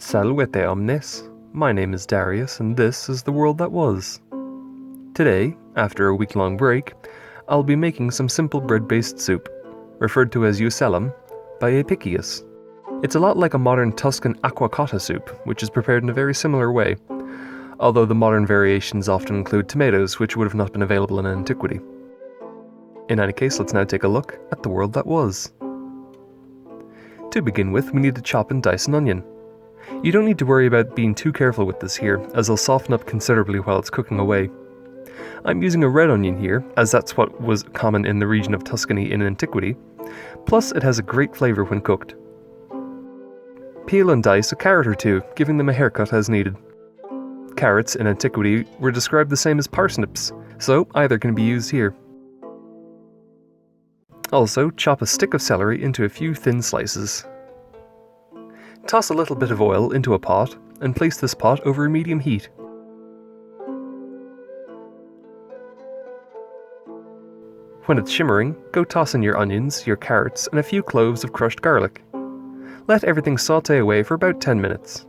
Salvete omnes, my name is Darius and this is the world that was. Today, after a week-long break, I'll be making some simple bread-based soup, referred to as juselle, by Apicius. It's a lot like a modern Tuscan Aquacotta soup, which is prepared in a very similar way, although the modern variations often include tomatoes which would have not been available in antiquity. In any case, let's now take a look at the world that was. To begin with, we need to chop and dice an onion. You don't need to worry about being too careful with this here, as it'll soften up considerably while it's cooking away. I'm using a red onion here, as that's what was common in the region of Tuscany in antiquity, plus it has a great flavour when cooked. Peel and dice a carrot or two, giving them a haircut as needed. Carrots in antiquity were described the same as parsnips, so either can be used here. Also, chop a stick of celery into a few thin slices. Toss a little bit of oil into a pot and place this pot over a medium heat. When it's shimmering, go toss in your onions, your carrots, and a few cloves of crushed garlic. Let everything saute away for about 10 minutes.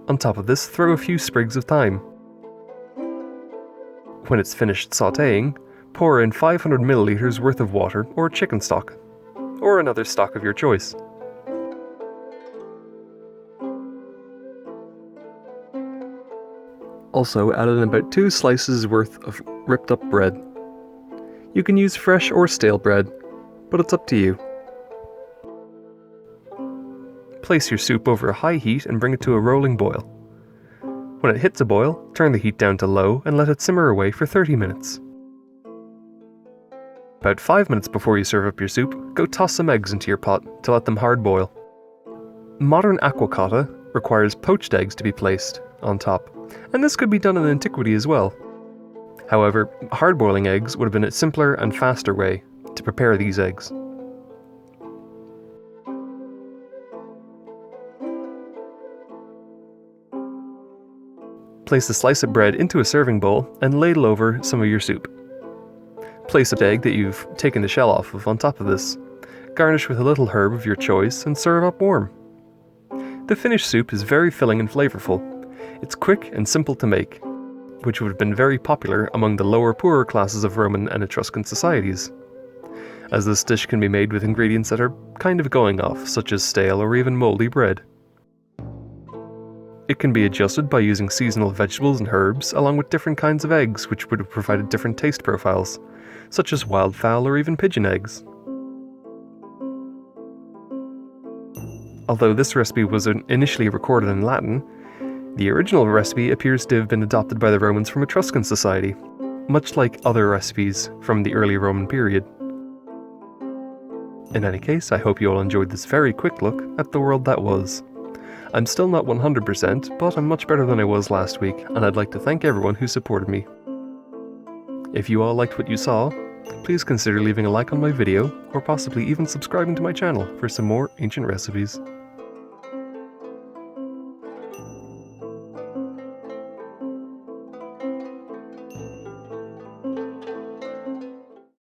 On top of this, throw a few sprigs of thyme. When it's finished sautéing, pour in 500 milliliters worth of water or chicken stock, or another stock of your choice. Also add in about 2 slices worth of ripped up bread. You can use fresh or stale bread, but it's up to you. Place your soup over a high heat and bring it to a rolling boil. When it hits a boil, turn the heat down to low and let it simmer away for 30 minutes. About 5 minutes before you serve up your soup, go toss some eggs into your pot to let them hard boil. Modern aquacotta requires poached eggs to be placed on top, and this could be done in antiquity as well. However, hard-boiling eggs would have been a simpler and faster way to prepare these eggs. Place a slice of bread into a serving bowl and ladle over some of your soup. Place an egg that you've taken the shell off of on top of this. Garnish with a little herb of your choice and serve up warm. The finished soup is very filling and flavorful. It's quick and simple to make, which would have been very popular among the lower, poorer classes of Roman and Etruscan societies, as this dish can be made with ingredients that are kind of going off, such as stale or even mouldy bread. It can be adjusted by using seasonal vegetables and herbs, along with different kinds of eggs which would have provided different taste profiles, such as wildfowl or even pigeon eggs. Although this recipe was initially recorded in Latin, the original recipe appears to have been adopted by the Romans from Etruscan society, much like other recipes from the early Roman period. In any case, I hope you all enjoyed this very quick look at the world that was. I'm still not 100%, but I'm much better than I was last week, and I'd like to thank everyone who supported me. If you all liked what you saw, please consider leaving a like on my video, or possibly even subscribing to my channel for some more ancient recipes.